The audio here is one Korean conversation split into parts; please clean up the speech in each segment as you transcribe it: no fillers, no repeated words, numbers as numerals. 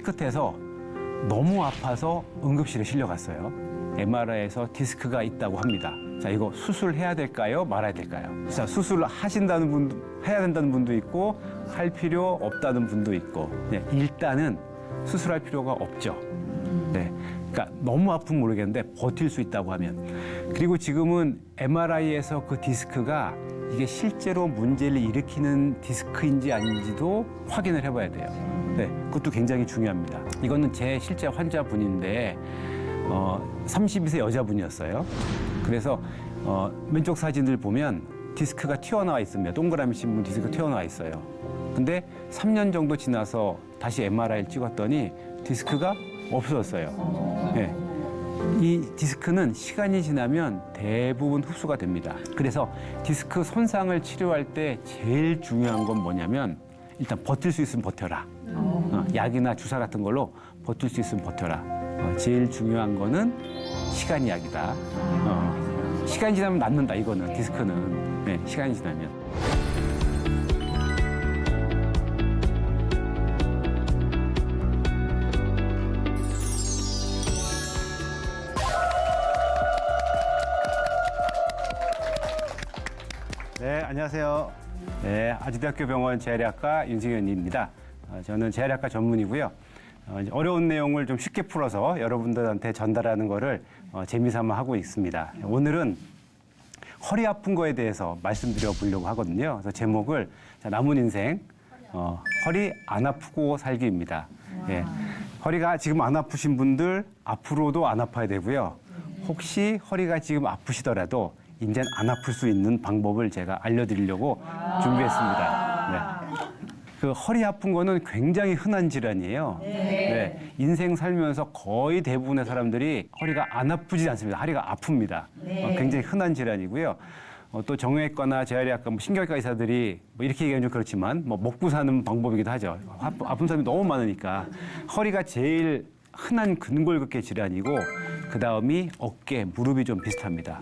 삐끗해서 너무 아파서 응급실에 실려갔어요. MRI에서 디스크가 있다고 합니다. 자, 이거 수술해야 될까요? 말아야 될까요? 자, 수술을 하신다는 분, 해야 된다는 분도 있고, 할 필요 없다는 분도 있고, 네, 일단은 수술할 필요가 없죠. 네. 그러니까 너무 아프면 모르겠는데 버틸 수 있다고 하면. 그리고 지금은 MRI에서 그 디스크가 이게 실제로 문제를 일으키는 디스크인지 아닌지도 확인을 해봐야 돼요. 네, 그것도 굉장히 중요합니다. 이거는 제 실제 환자분인데 32세 여자분이었어요. 그래서 왼쪽 사진을 보면 디스크가 튀어나와 있습니다. 동그라미 신문 디스크가 튀어나와 있어요. 근데 3년 정도 지나서 다시 MRI를 찍었더니 디스크가 없어졌어요. 네. 이 디스크는 시간이 지나면 대부분 흡수가 됩니다. 그래서 디스크 손상을 치료할 때 제일 중요한 건 뭐냐면 일단 버틸 수 있으면 버텨라. 약이나 주사 같은 걸로 버틸 수 있으면 버텨라. 제일 중요한 거는 시간 약이다. 시간이 지나면 낫는다, 이거는, 디스크는. 네, 시간이 지나면. 네, 안녕하세요. 네, 아주대학교 병원 재활의학과 윤승현입니다. 저는 재활의학과 전문이고요. 어려운 내용을 좀 쉽게 풀어서 여러분들한테 전달하는 거를 재미삼아 하고 있습니다. 오늘은 허리 아픈 거에 대해서 말씀드려 보려고 하거든요. 그래서 제목을 남은 인생 허리 안 아프고 살기입니다. 예, 허리가 지금 안 아프신 분들 앞으로도 안 아파야 되고요. 혹시 허리가 지금 아프시더라도 이제는 안 아플 수 있는 방법을 제가 알려드리려고 준비했습니다. 네. 그 허리 아픈 거는 굉장히 흔한 질환이에요. 네. 인생 살면서 거의 대부분의 사람들이 허리가 안 아프지 않습니다. 허리가 아픕니다. 굉장히 흔한 질환이고요. 또 정형외과나 재활의학과, 신경외과 의사들이 이렇게 얘기하면 좀 그렇지만 먹고 사는 방법이기도 하죠. 아픈 사람이 너무 많으니까. 허리가 제일 흔한 근골격계 질환이고 그 다음이 어깨, 무릎이 좀 비슷합니다.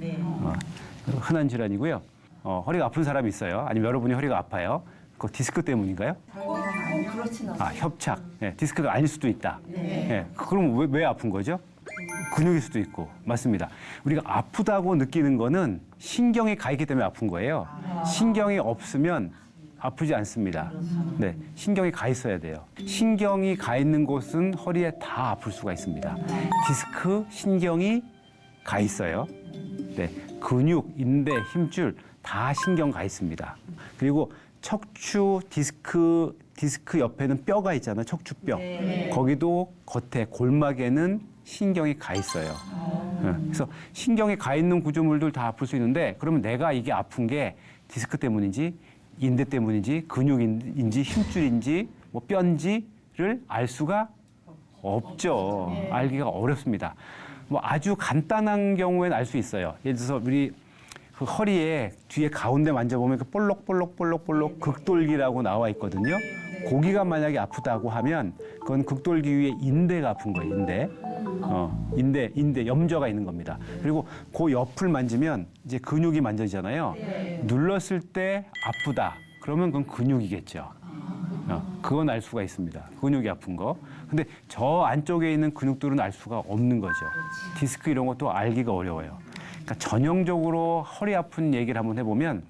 흔한 질환이고요. 허리가 아픈 사람이 있어요. 아니면 여러분이 허리가 아파요. 그거 디스크 때문인가요? 그렇진 않아요. 협착. 네, 디스크가 아닐 수도 있다. 네, 그럼 왜 아픈 거죠? 근육일 수도 있고. 맞습니다. 우리가 아프다고 느끼는 거는 신경이 가 있기 때문에 아픈 거예요. 신경이 없으면 아프지 않습니다. 네, 신경이 가 있어야 돼요. 신경이 가 있는 곳은 허리에 다 아플 수가 있습니다. 디스크, 신경이 가 있어요. 네, 근육, 인대, 힘줄 다 신경 가 있습니다. 그리고 척추 디스크 옆에는 뼈가 있잖아요. 척추뼈. 거기도 겉에 골막에는 신경이 가 있어요. 그래서 신경이 가 있는 구조물들 다 아플 수 있는데 그러면 내가 이게 아픈 게 디스크 때문인지 인대 때문인지 근육인지 힘줄인지 뼈인지를 알 수가 없죠. 알기가 어렵습니다. 아주 간단한 경우에는 알 수 있어요. 예를 들어서 우리 그 허리에 뒤에 가운데 만져보면 그 볼록볼록 극돌기라고 나와 있거든요. 고기가 만약에 아프다고 하면 그건 극돌기 위에 인대가 아픈 거예요. 인대 염저가 있는 겁니다. 그리고 그 옆을 만지면 이제 근육이 만져지잖아요. 눌렀을 때 아프다. 그러면 그건 근육이겠죠. 그건 알 수가 있습니다. 근육이 아픈 거. 근데 저 안쪽에 있는 근육들은 알 수가 없는 거죠. 디스크 이런 것도 알기가 어려워요. 그러니까 전형적으로 허리 아픈 얘기를 한번 해보면,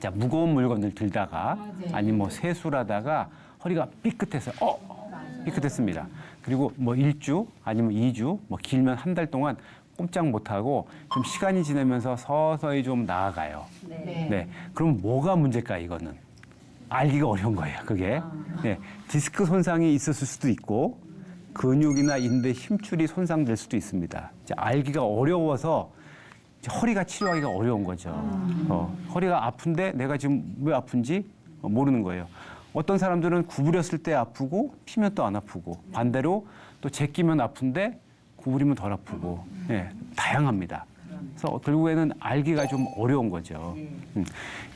자, 무거운 물건을 들다가 아니면 세수를 하다가 허리가 삐끗해서 삐끗했습니다. 그리고 1주 아니면 2주, 길면 한 달 동안 꼼짝 못하고 좀 시간이 지나면서 서서히 좀 나아가요. 네. 그럼 뭐가 문제일까, 이거는? 알기가 어려운 거예요, 그게. 네. 디스크 손상이 있었을 수도 있고 근육이나 인대, 힘줄이 손상될 수도 있습니다. 알기가 어려워서 허리가 치료하기가 어려운 거죠. 허리가 아픈데 내가 지금 왜 아픈지 모르는 거예요. 어떤 사람들은 구부렸을 때 아프고 피면 또 안 아프고 반대로 또 제끼면 아픈데 구부리면 덜 아프고 다양합니다. 그래서 결국에는 알기가 좀 어려운 거죠.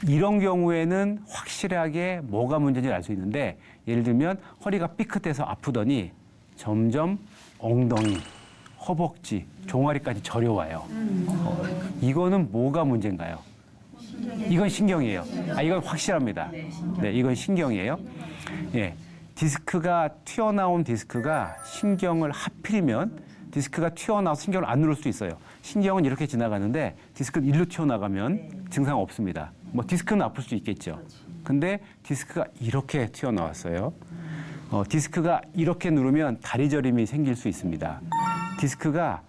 이런 경우에는 확실하게 뭐가 문제인지 알 수 있는데 예를 들면 허리가 삐끗해서 아프더니 점점 엉덩이, 허벅지, 종아리까지 저려와요. 이거는 뭐가 문제인가요? 이건 신경이에요. 이건 확실합니다. 네, 이건 신경이에요. 예. 디스크가 튀어나온 디스크가 신경을 하필이면 디스크가 튀어나와서 신경을 안 누를 수 있어요. 신경은 이렇게 지나가는데 디스크는 일로 튀어나가면 증상 없습니다. 뭐 디스크는 아플 수 있겠죠. 근데 디스크가 이렇게 튀어나왔어요. 디스크가 이렇게 누르면 다리 저림이 생길 수 있습니다. 디스크가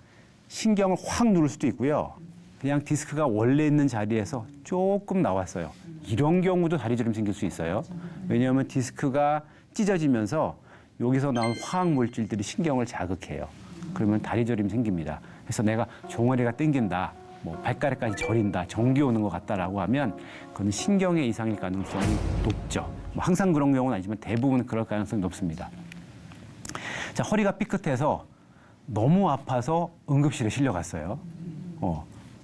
신경을 확 누를 수도 있고요. 그냥 디스크가 원래 있는 자리에서 조금 나왔어요. 이런 경우도 다리 저림 생길 수 있어요. 왜냐하면 디스크가 찢어지면서 여기서 나온 화학 물질들이 신경을 자극해요. 그러면 다리 저림 생깁니다. 그래서 내가 종아리가 땡긴다, 뭐 발가락까지 저린다, 전기 오는 것 같다라고 하면 그건 신경의 이상일 가능성이 높죠. 뭐 항상 그런 경우는 아니지만 대부분 그럴 가능성이 높습니다. 자, 허리가 삐끗해서 너무 아파서 응급실에 실려갔어요.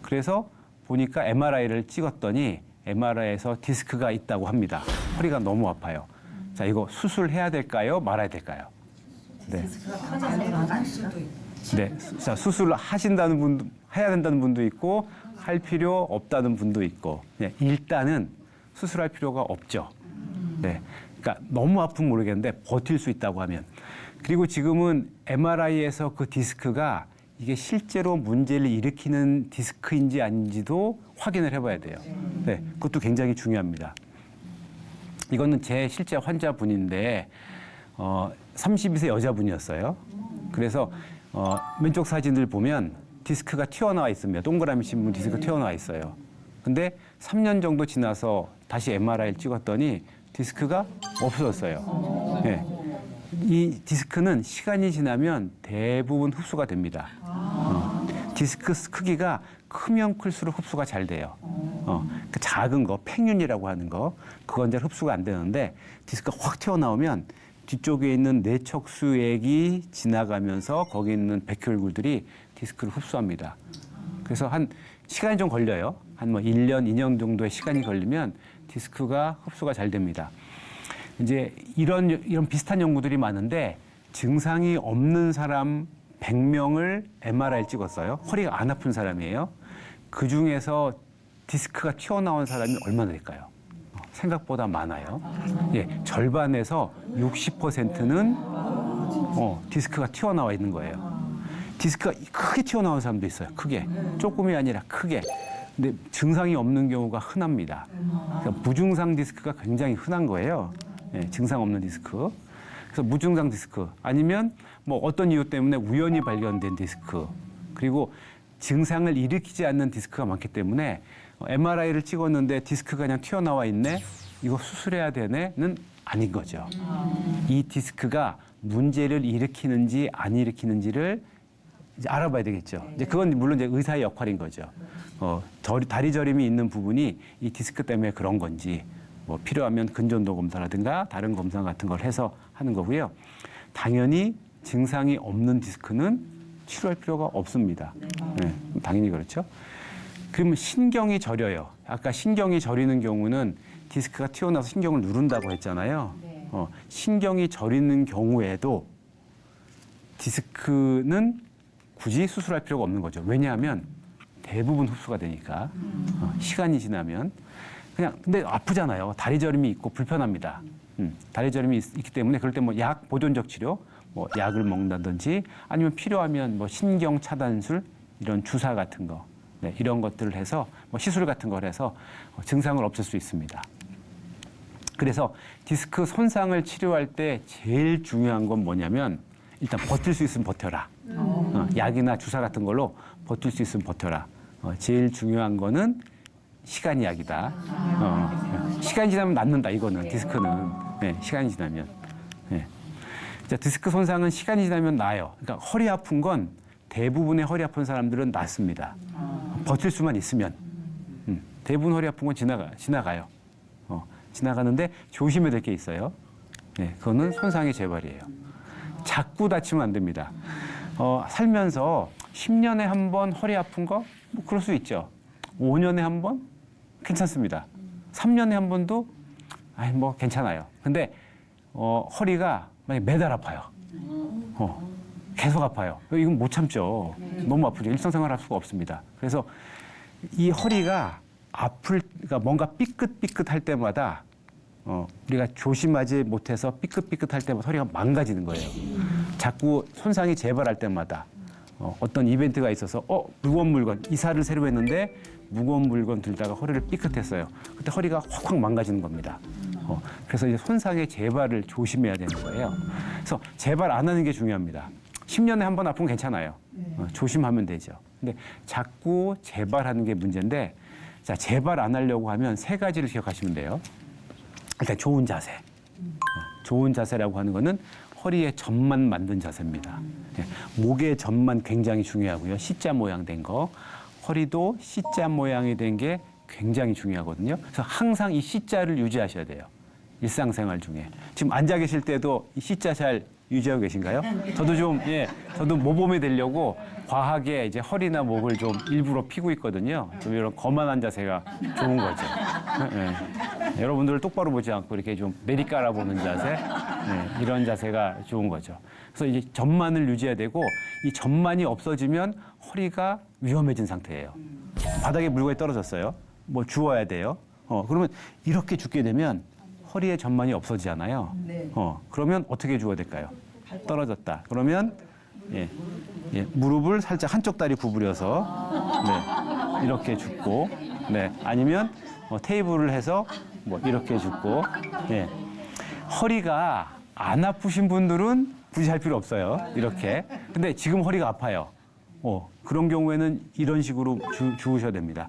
그래서 보니까 MRI를 찍었더니 MRI에서 디스크가 있다고 합니다. 허리가 너무 아파요. 자, 이거 수술해야 될까요? 말아야 될까요? 네. 네. 자, 수술을 하신다는 분도, 해야 된다는 분도 있고, 할 필요 없다는 분도 있고, 네, 일단은 수술할 필요가 없죠. 네. 그러니까 너무 아프면 모르겠는데 버틸 수 있다고 하면. 그리고 지금은 MRI에서 그 디스크가 이게 실제로 문제를 일으키는 디스크인지 아닌지도 확인을 해봐야 돼요. 네. 그것도 굉장히 중요합니다. 이거는 제 실제 환자분인데 32세 여자분이었어요. 그래서 왼쪽 사진을 보면 디스크가 튀어나와 있습니다. 동그라미 신문 디스크 튀어나와 있어요. 근데 3년 정도 지나서 다시 MRI를 찍었더니 디스크가 없어졌어요. 네. 이 디스크는 시간이 지나면 대부분 흡수가 됩니다. 디스크 크기가 크면 클수록 흡수가 잘 돼요. 그 작은 거, 팽윤이라고 하는 거, 그건 잘 흡수가 안 되는데 디스크가 확 튀어나오면 뒤쪽에 있는 내척수액이 지나가면서 거기 있는 백혈구들이 디스크를 흡수합니다. 그래서 한 시간이 좀 걸려요. 한 뭐 1년, 2년 정도의 시간이 걸리면 디스크가 흡수가 잘 됩니다. 이제 이런 비슷한 연구들이 많은데 증상이 없는 사람 100명을 MRI를 찍었어요. 허리가 안 아픈 사람이에요. 그 중에서 디스크가 튀어나온 사람이 얼마나 될까요? 생각보다 많아요. 예, 절반에서 60%는 디스크가 튀어나와 있는 거예요. 디스크가 크게 튀어나온 사람도 있어요. 크게. 조금이 아니라 크게. 근데 증상이 없는 경우가 흔합니다. 그러니까 무증상 디스크가 굉장히 흔한 거예요. 예, 증상 없는 디스크. 그래서 무증상 디스크 아니면 뭐 어떤 이유 때문에 우연히 발견된 디스크, 그리고 증상을 일으키지 않는 디스크가 많기 때문에 MRI를 찍었는데 디스크가 그냥 튀어나와 있네, 이거 수술해야 되네는 아닌 거죠. 이 디스크가 문제를 일으키는지 안 일으키는지를 이제 알아봐야 되겠죠. 이제 그건 물론 이제 의사의 역할인 거죠. 다리 저림이 있는 부분이 이 디스크 때문에 그런 건지, 뭐 필요하면 근전도 검사라든가 다른 검사 같은 걸 해서 하는 거고요. 당연히 증상이 없는 디스크는 치료할 필요가 없습니다. 네, 당연히 그렇죠. 그러면 신경이 저려요. 아까 신경이 저리는 경우는 디스크가 튀어나와서 신경을 누른다고 했잖아요. 신경이 저리는 경우에도 디스크는 굳이 수술할 필요가 없는 거죠. 왜냐하면 대부분 흡수가 되니까. 시간이 지나면 그냥, 근데 아프잖아요. 다리 저림이 있고 불편합니다. 다리 저림이 있기 때문에 그럴 때 뭐 약 보존적 치료, 뭐 약을 먹는다든지 아니면 필요하면 뭐 신경 차단술, 이런 주사 같은 거, 네, 이런 것들을 해서 뭐 시술 같은 걸 해서 증상을 없앨 수 있습니다. 그래서 디스크 손상을 치료할 때 제일 중요한 건 뭐냐면 일단 버틸 수 있으면 버텨라. 약이나 주사 같은 걸로 버틸 수 있으면 버텨라. 제일 중요한 거는 시간이 약이다. 시간이 지나면 낫는다. 이거는 디스크는. 네, 시간이 지나면. 네. 자, 디스크 손상은 시간이 지나면 나아요. 그러니까 허리 아픈 건 대부분의 허리 아픈 사람들은 낫습니다. 버틸 수만 있으면. 대부분 허리 아픈 건 지나가요. 지나가는데 조심해야 될 게 있어요. 네, 그거는 손상의 재발이에요. 자꾸 다치면 안 됩니다. 살면서 10년에 한 번 허리 아픈 거? 뭐 그럴 수 있죠. 5년에 한 번? 괜찮습니다. 3년에 한 번도? 아이, 뭐 괜찮아요. 근데 허리가 만약에 매달 아파요. 계속 아파요. 이건 못 참죠. 너무 아프죠. 일상생활 할 수가 없습니다. 그래서 이 허리가 그러니까 뭔가 삐끗삐끗할 때마다 우리가 조심하지 못해서 삐끗삐끗할 때마다 허리가 망가지는 거예요. 자꾸 손상이 재발할 때마다 어떤 이벤트가 있어서 무거운 물건, 이사를 새로 했는데 무거운 물건 들다가 허리를 삐끗했어요. 그때 허리가 확확 망가지는 겁니다. 그래서 이제 손상의 재발을 조심해야 되는 거예요. 그래서 재발 안 하는 게 중요합니다. 10년에 한 번 아프면 괜찮아요. 조심하면 되죠. 근데 자꾸 재발하는 게 문제인데, 자, 재발 안 하려고 하면 세 가지를 기억하시면 돼요. 일단 좋은 자세. 좋은 자세라고 하는 거는 허리에 점만 만든 자세입니다. 목의 점만 굉장히 중요하고요. C자 모양 된 거. 허리도 C자 모양이 된 게 굉장히 중요하거든요. 그래서 항상 이 C자를 유지하셔야 돼요. 일상생활 중에. 지금 앉아 계실 때도 이 C자 잘 유지하고 계신가요? 저도 좀, 저도 모범이 되려고 과하게 이제 허리나 목을 좀 일부러 피고 있거든요. 좀 이런 거만한 자세가 좋은 거죠. 여러분들 똑바로 보지 않고 이렇게 좀 내리 깔아보는 자세, 이런 자세가 좋은 거죠. 그래서 이제 점만을 유지해야 되고, 이 점만이 없어지면 허리가 위험해진 상태예요. 바닥에 물건이 떨어졌어요. 뭐 주워야 돼요. 그러면 이렇게 죽게 되면 허리에 점만이 없어지잖아요. 네. 그러면 어떻게 주워야 될까요? 떨어졌다. 그러면 무릎을 살짝 한쪽 다리 구부려서 이렇게 줍고, 아니면 테이블을 해서 뭐 이렇게 줍고, 허리가 안 아프신 분들은 굳이 할 필요 없어요. 이렇게. 근데 지금 허리가 아파요. 그런 경우에는 이런 식으로 주우셔야 됩니다.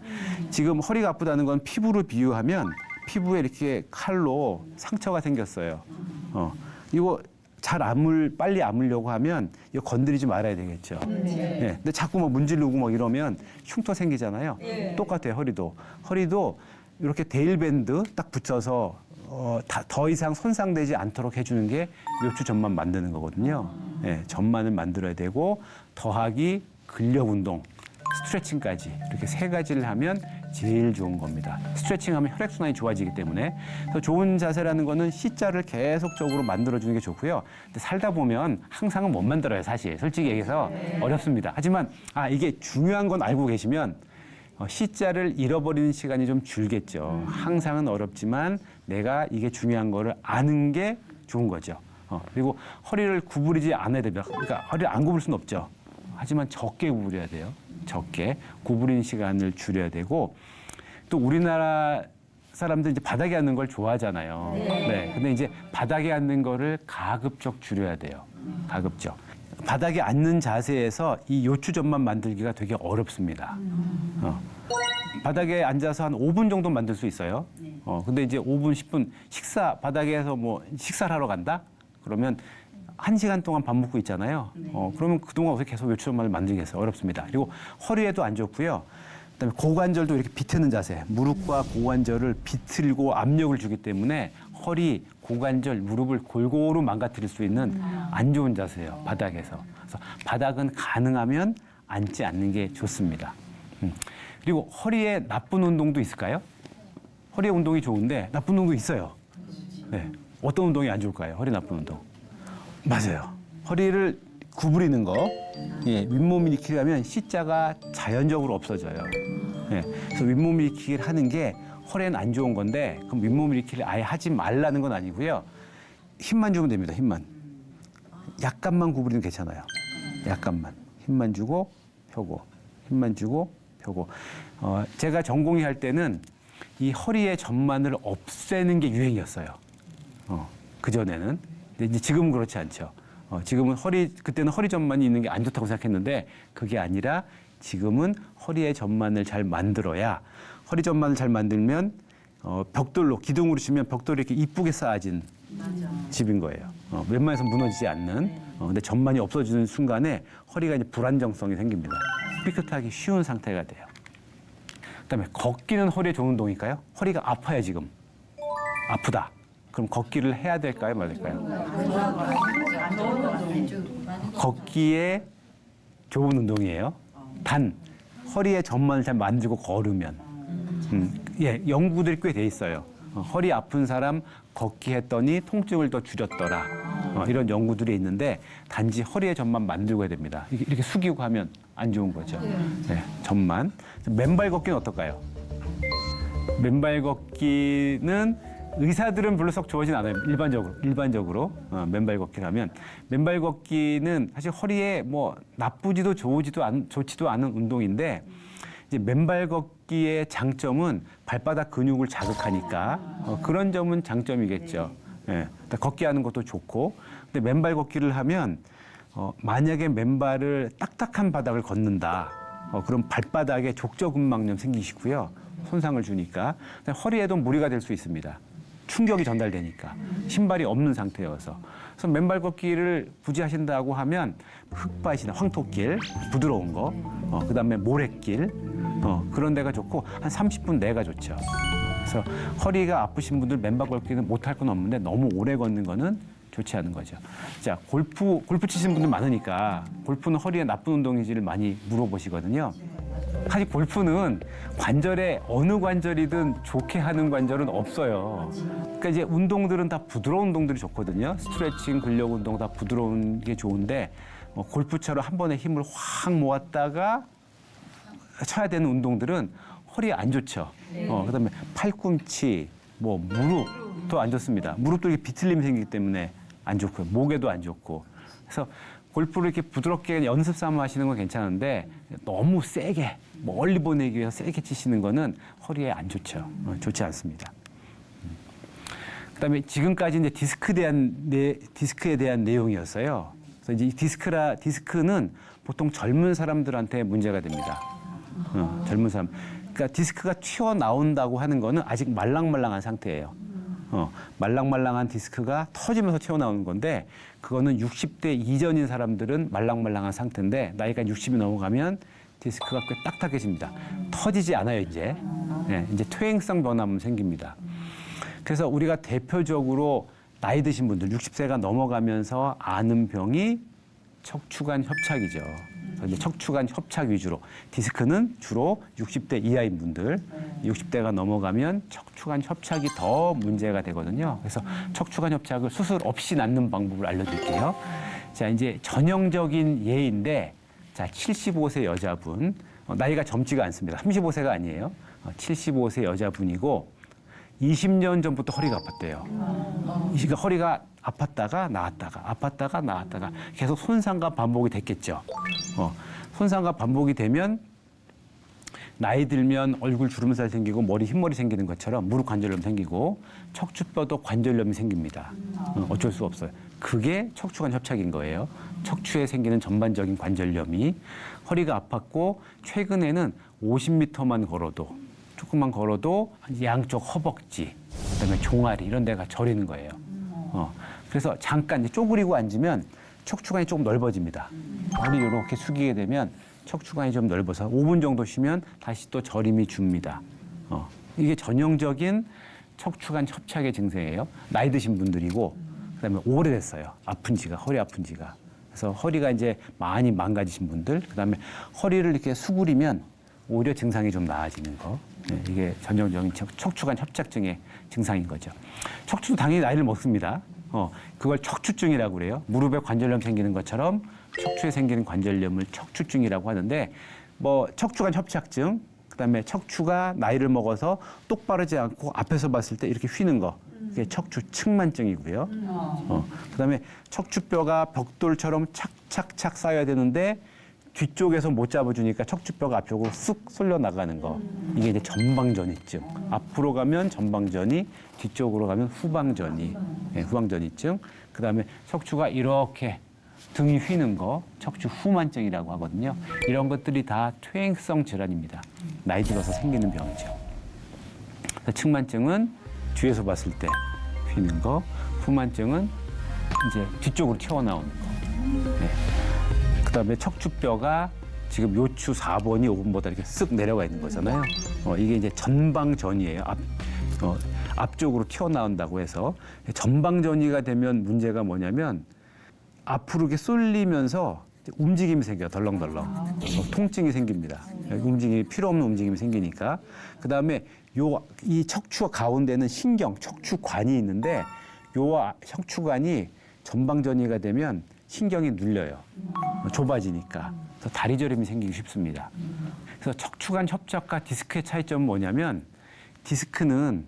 지금 허리가 아프다는 건 피부로 비유하면 피부에 이렇게 칼로 상처가 생겼어요. 이거 빨리 아물려고 하면 이거 건드리지 말아야 되겠죠. 근데 자꾸 막 문지르고 막 이러면 흉터 생기잖아요. 똑같아요, 허리도 이렇게 데일밴드 딱 붙여서 더 이상 손상되지 않도록 해주는 게 요추점만 만드는 거거든요. 점만을 만들어야 되고, 더하기 근력 운동, 스트레칭까지 이렇게 세 가지를 하면 제일 좋은 겁니다. 스트레칭하면 혈액순환이 좋아지기 때문에. 그래서 좋은 자세라는 거는 C자를 계속적으로 만들어주는 게 좋고요. 근데 살다 보면 항상은 못 만들어요, 사실. 솔직히 얘기해서 어렵습니다. 하지만 이게 중요한 건 알고 계시면 C자를 잃어버리는 시간이 좀 줄겠죠. 항상은 어렵지만 내가 이게 중요한 거를 아는 게 좋은 거죠. 그리고 허리를 구부리지 않아야 됩니다. 그러니까 허리를 안 구부릴 수는 없죠. 하지만 적게 구부려야 돼요. 적게 구부리는 시간을 줄여야 되고, 또 우리나라 사람들 이제 바닥에 앉는 걸 좋아하잖아요. 근데 이제 바닥에 앉는 거를 가급적 줄여야 돼요. 가급적. 바닥에 앉는 자세에서 이 요추점만 만들기가 되게 어렵습니다. 바닥에 앉아서 한 5분 정도 만들 수 있어요. 근데 이제 5분, 10분 바닥에서 뭐 식사를 하러 간다? 그러면 1시간 동안 밥 먹고 있잖아요. 그러면 그동안 어떻게 계속 요추점만을 만들겠어요? 어렵습니다. 그리고 허리에도 안 좋고요. 그다음에 고관절도 이렇게 비트는 자세. 무릎과 고관절을 비틀고 압력을 주기 때문에 허리, 고관절, 무릎을 골고루 망가뜨릴 수 있는 안 좋은 자세예요. 바닥에서. 그래서 바닥은 가능하면 앉지 않는 게 좋습니다. 그리고 허리에 나쁜 운동도 있을까요? 허리에 운동이 좋은데 나쁜 운동도 있어요. 어떤 운동이 안 좋을까요? 허리 나쁜 운동. 맞아요. 허리를 구부리는 거, 윗몸 일으키기 하면 C자가 자연적으로 없어져요. 그래서 윗몸 일으키기를 하는 게 허리에는 안 좋은 건데, 그럼 윗몸 일으키기를 아예 하지 말라는 건 아니고요. 힘만 주면 됩니다. 힘만. 약간만 구부리면 괜찮아요. 약간만. 힘만 주고 펴고, 힘만 주고 펴고. 제가 전공의 할 때는 이 허리의 점만을 없애는 게 유행이었어요. 그전에는. 근데 이제 지금은 그렇지 않죠. 지금은 그때는 허리 점만이 있는 게 안 좋다고 생각했는데, 그게 아니라 지금은 허리의 점만을 잘 만들어야, 허리 점만을 잘 만들면 벽돌로, 기둥으로 치면 벽돌이 이렇게 이쁘게 쌓아진 집인 거예요. 웬만해서 무너지지 않는. 근데 점만이 없어지는 순간에 허리가 이제 불안정성이 생깁니다. 삐끗하기 쉬운 상태가 돼요. 그다음에 걷기는 허리에 좋은 운동일까요? 허리가 아파요, 지금. 아프다. 그럼 걷기를 해야 될까요, 말릴까요? 걷기에 좋은 운동이에요. 단 허리에 점만을 잘 만들고 걸으면. 연구들이 꽤 돼 있어요. 허리 아픈 사람 걷기 했더니 통증을 더 줄였더라. 이런 연구들이 있는데, 단지 허리에 점만 만들고 해야 됩니다. 이렇게 숙이고 하면 안 좋은 거죠. 점만. 맨발 걷기는 어떨까요? 맨발 걷기는 의사들은 별로 썩 좋아하진 않아요. 일반적으로 맨발 걷기를 하면 맨발 걷기는 사실 허리에 뭐 나쁘지도 좋지도 않은 운동인데 이제 맨발 걷기의 장점은 발바닥 근육을 자극하니까 그런 점은 장점이겠죠. 예, 걷기 하는 것도 좋고 근데 맨발 걷기를 하면 만약에 맨발을 딱딱한 바닥을 걷는다. 그럼 발바닥에 족저근막염 생기시고요. 손상을 주니까 허리에도 무리가 될 수 있습니다. 충격이 전달되니까 신발이 없는 상태여서 그래서 맨발 걷기를 굳이 하신다고 하면 흙밭이나 황토길 부드러운 거 그다음에 모래길 그런 데가 좋고 한 30분 내가 좋죠. 그래서 허리가 아프신 분들 맨발 걷기는 못할 건 없는데 너무 오래 걷는 거는 좋지 않은 거죠. 자, 골프 치시는 분들 많으니까 골프는 허리에 나쁜 운동인지를 많이 물어보시거든요. 사실 골프는 관절에 어느 관절이든 좋게 하는 관절은 없어요. 그러니까 이제 운동들은 다 부드러운 운동들이 좋거든요. 스트레칭, 근력 운동 다 부드러운 게 좋은데 골프처럼 한 번에 힘을 확 모았다가 쳐야 되는 운동들은 허리에 안 좋죠. 그다음에 팔꿈치, 뭐 무릎도 안 좋습니다. 무릎도 이렇게 비틀림이 생기기 때문에 안 좋고요. 목에도 안 좋고. 그래서 골프를 이렇게 부드럽게 연습 삼아 하시는 건 괜찮은데 너무 세게 멀리 보내기 위해서 세게 치시는 거는 허리에 안 좋죠. 좋지 않습니다. 그다음에 지금까지 이제 디스크에 대한 내용이었어요. 그래서 이제 디스크는 보통 젊은 사람들한테 문제가 됩니다. 젊은 사람. 그러니까 디스크가 튀어나온다고 하는 거는 아직 말랑말랑한 상태예요. 말랑말랑한 디스크가 터지면서 튀어나오는 건데 그거는 60대 이전인 사람들은 말랑말랑한 상태인데 나이가 60이 넘어가면 디스크가 꽤 딱딱해집니다. 터지지 않아요, 이제. 네, 이제 퇴행성 변화만 생깁니다. 그래서 우리가 대표적으로 나이 드신 분들, 60세가 넘어가면서 아는 병이 척추관 협착이죠. 그래서 이제 척추관 협착 위주로 디스크는 주로 60대 이하인 분들, 60대가 넘어가면 척추관 협착이 더 문제가 되거든요. 그래서 척추관 협착을 수술 없이 낫는 방법을 알려드릴게요. 자, 이제 전형적인 예인데, 자, 75세 여자분, 나이가 젊지가 않습니다. 35세가 아니에요. 75세 여자분이고 20년 전부터 허리가 아팠대요. 그러니까 허리가 아팠다가 나았다가 계속 손상과 반복이 됐겠죠. 손상과 반복이 되면 나이 들면 얼굴 주름살 생기고 머리 흰머리 생기는 것처럼 무릎 관절염 생기고 척추뼈도 관절염이 생깁니다. 어쩔 수 없어요. 그게 척추관 협착인 거예요. 척추에 생기는 전반적인 관절염이 허리가 아팠고 최근에는 50m만 걸어도 조금만 걸어도 양쪽 허벅지, 그다음에 종아리 이런 데가 저리는 거예요. 그래서 잠깐 이제 쪼그리고 앉으면 척추관이 조금 넓어집니다. 허리를 이렇게 숙이게 되면 척추관이 좀 넓어서 5분 정도 쉬면 다시 또 저림이 줍니다. 이게 전형적인 척추관 협착의 증세예요. 나이 드신 분들이고 그다음에 오래됐어요. 허리 아픈 지가. 그래서 허리가 이제 많이 망가지신 분들, 그다음에 허리를 이렇게 수그리면 오히려 증상이 좀 나아지는 거. 네, 이게 전형적인 척추관 협착증의 증상인 거죠. 척추도 당연히 나이를 먹습니다. 그걸 척추증이라고 그래요. 무릎에 관절염 생기는 것처럼 척추에 생기는 관절염을 척추증이라고 하는데 뭐 척추관 협착증, 그다음에 척추가 나이를 먹어서 똑바르지 않고 앞에서 봤을 때 이렇게 휘는 거. 그게 척추측만증이고요. 그다음에 척추뼈가 벽돌처럼 착착착 쌓여야 되는데 뒤쪽에서 못 잡아주니까 척추뼈가 앞쪽으로 쑥 쏠려 나가는 거. 이게 이제 전방전이증. 앞으로 가면 전방전이, 뒤쪽으로 가면 후방전이. 네, 후방전이증. 그다음에 척추가 이렇게 등이 휘는 거, 척추 후만증이라고 하거든요. 이런 것들이 다 퇴행성 질환입니다. 나이 들어서 생기는 병이죠. 측만증은 뒤에서 봤을 때 휘는 거, 후만증은 이제 뒤쪽으로 튀어나오는 거. 네. 그다음에 척추뼈가 지금 요추 4번이 5번보다 이렇게 쓱 내려가 있는 거잖아요. 이게 이제 전방전이에요. 앞쪽으로 튀어나온다고 해서 전방전이가 되면 문제가 뭐냐면 앞으로 이렇게 쏠리면서 움직임이 생겨요. 덜렁덜렁. 통증이 생깁니다. 움직임이 필요 없는 움직임이 생기니까. 그다음에 이 척추 가운데는 신경, 척추관이 있는데 요 척추관이 전방전이가 되면 신경이 눌려요. 좁아지니까. 그래서 다리 저림이 생기기 쉽습니다. 그래서 척추관 협착과 디스크의 차이점은 뭐냐면 디스크는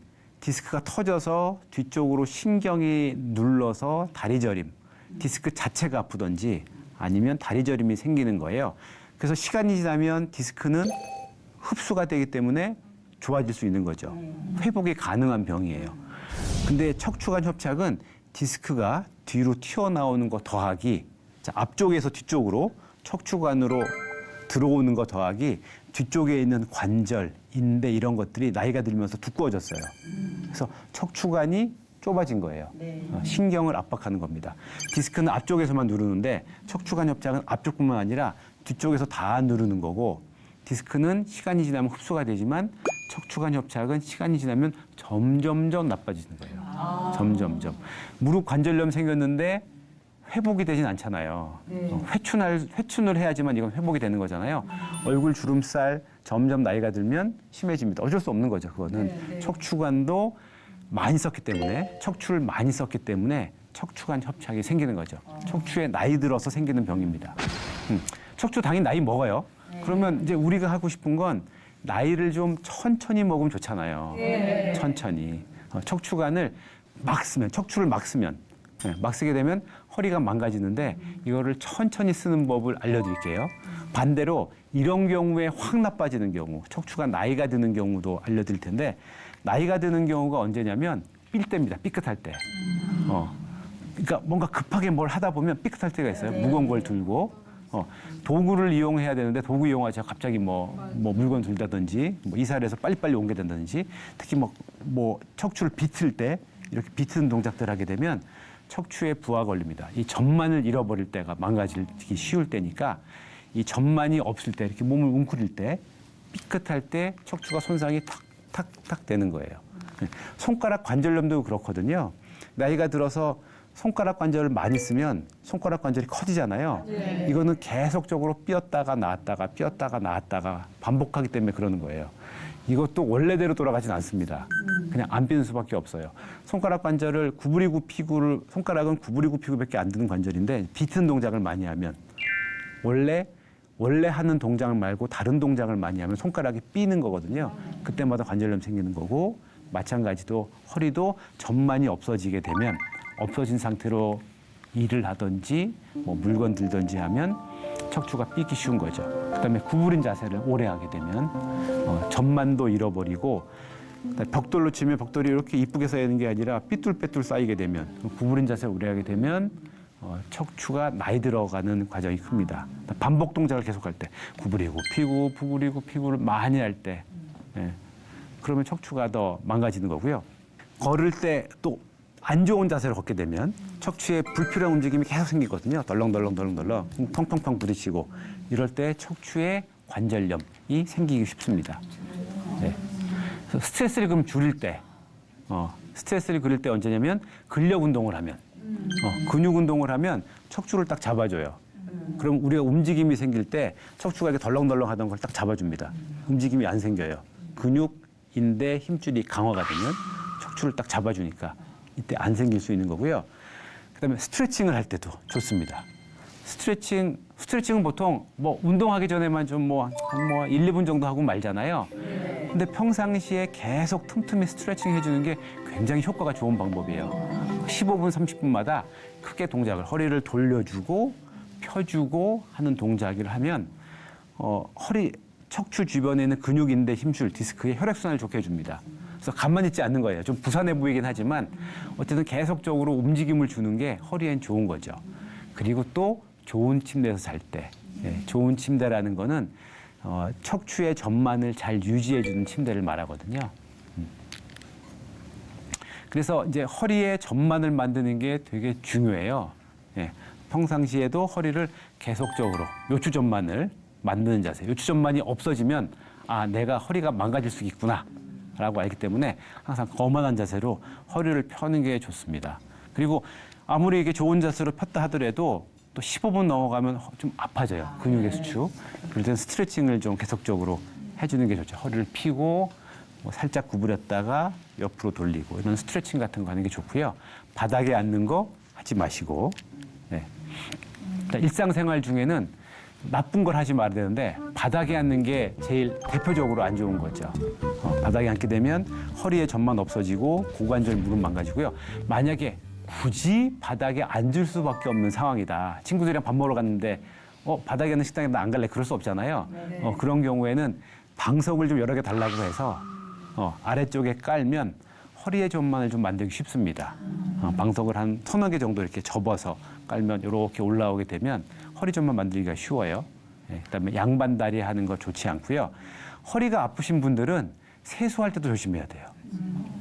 디스크가 터져서 뒤쪽으로 신경이 눌러서 다리 저림, 디스크 자체가 아프던지 아니면 다리 저림이 생기는 거예요. 그래서 시간이 지나면 디스크는 흡수가 되기 때문에 좋아질 수 있는 거죠. 회복이 가능한 병이에요. 근데 척추관 협착은 디스크가 뒤로 튀어나오는 거 더하기, 자, 앞쪽에서 뒤쪽으로 척추관으로 들어오는 거 더하기, 뒤쪽에 있는 관절, 인대 이런 것들이 나이가 들면서 두꺼워졌어요. 그래서 척추관이 좁아진 거예요. 신경을 압박하는 겁니다. 디스크는 앞쪽에서만 누르는데 척추관 협착은 앞쪽뿐만 아니라 뒤쪽에서 다 누르는 거고, 디스크는 시간이 지나면 흡수가 되지만 척추관 협착은 시간이 지나면 점점점 나빠지는 거예요. 점점점. 무릎 관절염 생겼는데 회복이 되진 않잖아요. 회춘을 해야지만 이건 회복이 되는 거잖아요. 얼굴 주름살 점점 나이가 들면 심해집니다. 어쩔 수 없는 거죠. 그거는 척추관도 많이 썼기 때문에, 척추를 많이 썼기 때문에 척추관 협착이 생기는 거죠. 척추에 나이 들어서 생기는 병입니다. 척추 당연히 나이 먹어요. 그러면 이제 우리가 하고 싶은 건 나이를 좀 천천히 먹으면 좋잖아요. 천천히. 척추관을 막 쓰면, 척추를 막 쓰면, 막 쓰게 되면 허리가 망가지는데 이거를 천천히 쓰는 법을 알려드릴게요. 반대로 이런 경우에 확 나빠지는 경우, 척추가 나이가 드는 경우도 알려드릴 텐데, 나이가 드는 경우가 언제냐면 삘 때입니다. 삐끗할 때. 그러니까 뭔가 급하게 뭘 하다 보면 삐끗할 때가 있어요. 무거운 걸 들고. 도구를 이용해야 되는데 도구 이용하자 갑자기 뭐 물건 들다든지 뭐 이사를 해서 빨리빨리 옮겨야 된다든지, 특히 뭐 척추를 비틀 때 이렇게 비트는 동작들 하게 되면 척추에 부하 걸립니다. 이 전만을 잃어버릴 때가 망가지기 쉬울 때니까, 이 전만이 없을 때, 이렇게 몸을 웅크릴 때, 삐끗할 때 척추가 손상이 탁탁탁 되는 거예요. 손가락 관절염도 그렇거든요. 나이가 들어서 손가락 관절을 많이 쓰면 손가락 관절이 커지잖아요. 이거는 계속적으로 삐었다가 나왔다가 삐었다가 나왔다가 반복하기 때문에 그러는 거예요. 이것도 원래대로 돌아가진 않습니다. 그냥 안 삐는 수밖에 없어요. 손가락 관절을 구부리고 피고를, 손가락은 구부리고 피고밖에 안 드는 관절인데, 비튼 동작을 많이 하면, 원래 하는 동작 말고 다른 동작을 많이 하면 손가락이 삐는 거거든요. 그때마다 관절염 생기는 거고, 마찬가지로 허리도 전만이 없어지게 되면, 없어진 상태로 일을 하든지 뭐 물건 들든지 하면 척추가 삐기 쉬운 거죠. 그다음에 구부린 자세를 오래 하게 되면 전만도 잃어버리고, 벽돌로 치면 벽돌이 이렇게 이쁘게 쌓이는 게 아니라 삐뚤빼뚤 쌓이게 되면, 구부린 자세를 오래 하게 되면 척추가 나이 들어가는 과정이 큽니다. 반복 동작을 계속할 때, 구부리고 피고 구부리고 피고를 많이 할 때, 그러면 척추가 더 망가지는 거고요. 걸을 때 또 안 좋은 자세로 걷게 되면 척추에 불필요한 움직임이 계속 생기거든요. 덜렁덜렁 텅텅텅 부딪히고, 이럴 때 척추에 관절염이 생기기 쉽습니다. 그래서 스트레스를 그럼 줄일 때, 스트레스를 줄일 때 언제냐면 근력 운동을 하면, 근육 운동을 하면 척추를 딱 잡아줘요. 그럼 우리가 움직임이 생길 때 척추가 이렇게 덜렁덜렁 하던 걸 딱 잡아줍니다. 움직임이 안 생겨요. 근육, 인대, 힘줄이 강화가 되면 척추를 딱 잡아주니까 이때 안 생길 수 있는 거고요. 그다음에 스트레칭을 할 때도 좋습니다. 스트레칭은 보통 뭐 운동하기 전에만 좀 뭐 1, 2분 정도 하고 말잖아요. 근데 평상시에 계속 틈틈이 스트레칭 해주는 게 굉장히 효과가 좋은 방법이에요. 15분, 30분마다 크게 동작을, 허리를 돌려주고 펴주고 하는 동작을 하면 척추 주변에 있는 근육, 인대, 힘줄, 디스크의 혈액순환을 좋게 해줍니다. 그래서 가만히 있지 않는 거예요. 좀 부산해 보이긴 하지만 어쨌든 계속적으로 움직임을 주는 게 허리엔 좋은 거죠. 그리고 또 좋은 침대에서 잘 때, 좋은 침대라는 거는 척추의 전만을 잘 유지해주는 침대를 말하거든요. 그래서 이제 허리에 전만을 만드는 게 되게 중요해요. 평상시에도 허리를 계속적으로 요추 전만을 만드는 자세. 요추 전만이 없어지면 내가 허리가 망가질 수 있구나 라고 알기 때문에 항상 거만한 자세로 허리를 펴는 게 좋습니다. 그리고 아무리 이게 좋은 자세로 폈다 하더라도 또 15분 넘어가면 좀 아파져요. 근육의 수축. 그럴 때는 스트레칭을 좀 계속적으로 해주는 게 좋죠. 허리를 펴고 뭐 살짝 구부렸다가 옆으로 돌리고, 이런 스트레칭 같은 거 하는 게 좋고요. 바닥에 앉는 거 하지 마시고. 일상생활 중에는 나쁜 걸 하지 말아야 되는데 바닥에 앉는 게 제일 대표적으로 안 좋은 거죠. 바닥에 앉게 되면 허리에 전만 없어지고 고관절 무릎 망가지고요. 만약에 굳이 바닥에 앉을 수밖에 없는 상황이다. 친구들이랑 밥 먹으러 갔는데 바닥에 있는 식당에 나 안 갈래. 그럴 수 없잖아요. 그런 경우에는 방석을 좀 여러 개 달라고 해서 아래쪽에 깔면 허리의 전만을 좀 만들기 쉽습니다. 방석을 한 1,000개 정도 이렇게 접어서 깔면 이렇게 올라오게 되면 허리 전만 만들기가 쉬워요. 그다음에 양반다리 하는 거 좋지 않고요. 허리가 아프신 분들은 세수할 때도 조심해야 돼요.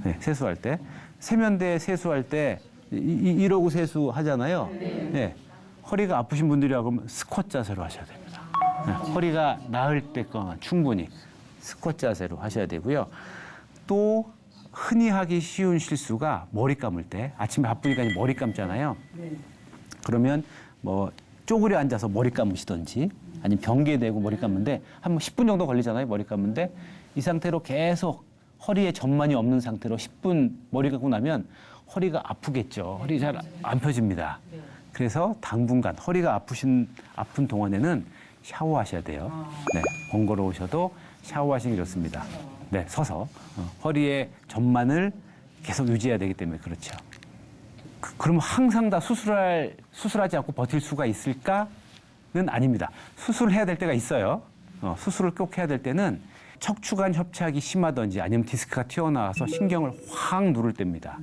네, 세수할 때. 세면대 세수할 때 이러고 세수하잖아요. 네, 허리가 아프신 분들이라고 하면 스쿼트 자세로 하셔야 됩니다. 네, 허리가 나을 때건 충분히 스쿼트 자세로 하셔야 되고요. 또 흔히 하기 쉬운 실수가 머리 감을 때 아침에 바쁘니까 머리 감잖아요. 그러면 뭐 쪼그려 앉아서 머리 감으시든지 아니면 변기에 대고 머리 감는데 한 10분 정도 걸리잖아요. 머리 감는데 이 상태로 계속 허리에 전만이 없는 상태로 10분 머리 감고 나면 허리가 아프겠죠. 허리 잘 안 펴집니다. 그래서 당분간 허리가 아픈 동안에는 샤워하셔야 돼요. 네, 번거로우셔도 샤워하시는 게 좋습니다. 네, 서서 허리에 전만을 계속 유지해야 되기 때문에 그렇죠. 그럼 항상 다 수술하지 않고 버틸 수가 있을까는 아닙니다. 수술해야 될 때가 있어요. 수술을 꼭 해야 될 때는 척추관 협착이 심하든지 아니면 디스크가 튀어나와서 신경을 확 누를 때입니다.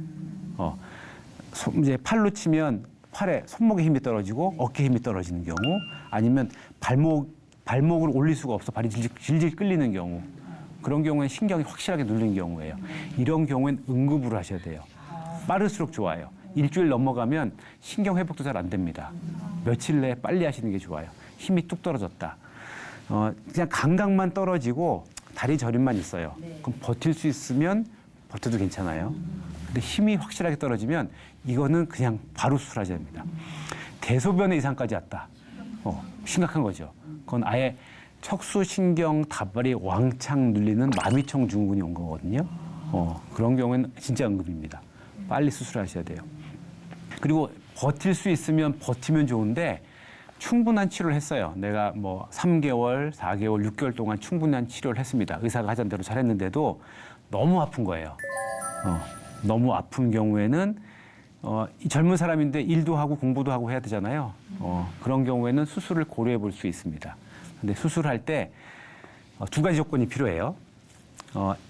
이제 팔로 치면 팔에 손목에 힘이 떨어지고 어깨에 힘이 떨어지는 경우 아니면 발목을 올릴 수가 없어 발이 질질 끌리는 경우 그런 경우에는 신경이 확실하게 눌린 경우예요. 이런 경우엔 응급으로 하셔야 돼요. 빠를수록 좋아요. 일주일 넘어가면 신경 회복도 잘 안 됩니다. 며칠 내에 빨리 하시는 게 좋아요. 힘이 뚝 떨어졌다. 그냥 감각만 떨어지고 다리 저림만 있어요. 그럼 버틸 수 있으면 버텨도 괜찮아요. 근데 힘이 확실하게 떨어지면 이거는 그냥 바로 수술하셔야 됩니다. 대소변의 이상까지 왔다. 심각한 거죠. 그건 아예 척수신경 다발이 왕창 눌리는 마미총 증후군이 온 거거든요. 그런 경우에는 진짜 응급입니다. 빨리 수술하셔야 돼요. 그리고 버틸 수 있으면 버티면 좋은데 충분한 치료를 했어요. 내가 뭐 3개월, 4개월, 6개월 동안 충분한 치료를 했습니다. 의사가 하자는 대로 잘했는데도 너무 아픈 거예요. 너무 아픈 경우에는 이 젊은 사람인데 일도 하고 공부도 하고 해야 되잖아요. 그런 경우에는 수술을 고려해 볼 수 있습니다. 근데 수술할 때 두 가지 조건이 필요해요.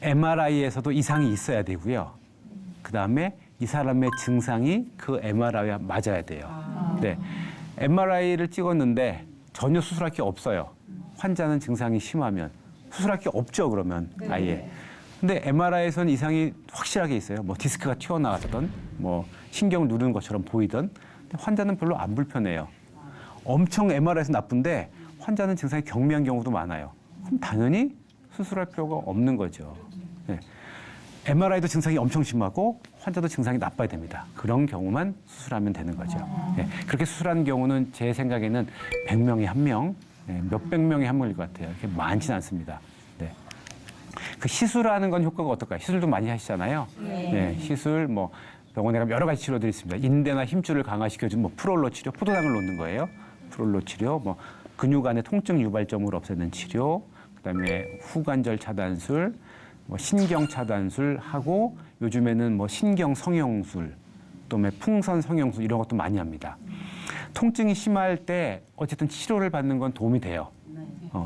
MRI에서도 이상이 있어야 되고요. 그다음에 이 사람의 증상이 그 MRI와 맞아야 돼요. 네. MRI를 찍었는데 전혀 수술할 게 없어요. 환자는 증상이 심하면 수술할 게 없죠. 그러면 아예. 근데 MRI에서는 이상이 확실하게 있어요. 뭐 디스크가 튀어나왔던, 뭐 신경을 누르는 것처럼 보이던. 근데 환자는 별로 안 불편해요. 엄청 MRI에서 나쁜데 환자는 증상이 경미한 경우도 많아요. 그럼 당연히 수술할 필요가 없는 거죠. 네. MRI도 증상이 엄청 심하고 환자도 증상이 나빠야 됩니다. 그런 경우만 수술하면 되는 거죠. 네. 그렇게 수술하는 경우는 제 생각에는 100명에 1명, 몇백 명에 한 명일 것 같아요. 이렇게 많지는 않습니다. 네. 그 시술하는 건 효과가 어떨까요? 시술도 많이 하시잖아요. 네. 시술, 뭐 병원에 가면 여러 가지 치료들이 있습니다. 인대나 힘줄을 강화시켜주는 뭐 프롤로 치료, 포도당을 놓는 거예요. 프롤로 치료, 뭐 근육 안의 통증 유발점을 없애는 치료, 그다음에 후관절 차단술, 뭐 신경 차단술 하고 요즘에는 뭐 신경 성형술, 또 풍선 성형술 이런 것도 많이 합니다. 통증이 심할 때 어쨌든 치료를 받는 건 도움이 돼요.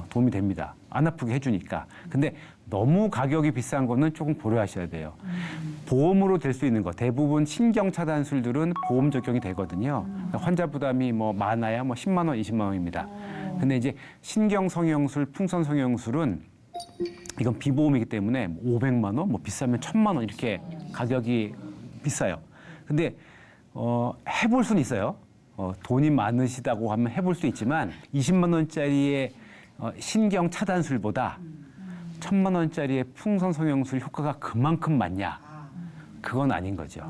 도움이 됩니다. 안 아프게 해주니까. 근데 너무 가격이 비싼 거는 조금 고려하셔야 돼요. 보험으로 될 수 있는 거 대부분 신경 차단술들은 보험 적용이 되거든요. 환자 부담이 뭐 많아야 뭐 10만 원, 20만 원입니다. 근데 이제 신경 성형술, 풍선 성형술은 이건 비보험이기 때문에 500만 원, 뭐 비싸면 1000만 원 이렇게 가격이 비싸요. 근데 해볼 수는 있어요. 돈이 많으시다고 하면 해볼 수 있지만 20만 원짜리의 신경 차단술보다 1000만 원짜리의 풍선 성형술 효과가 그만큼 많냐? 그건 아닌 거죠.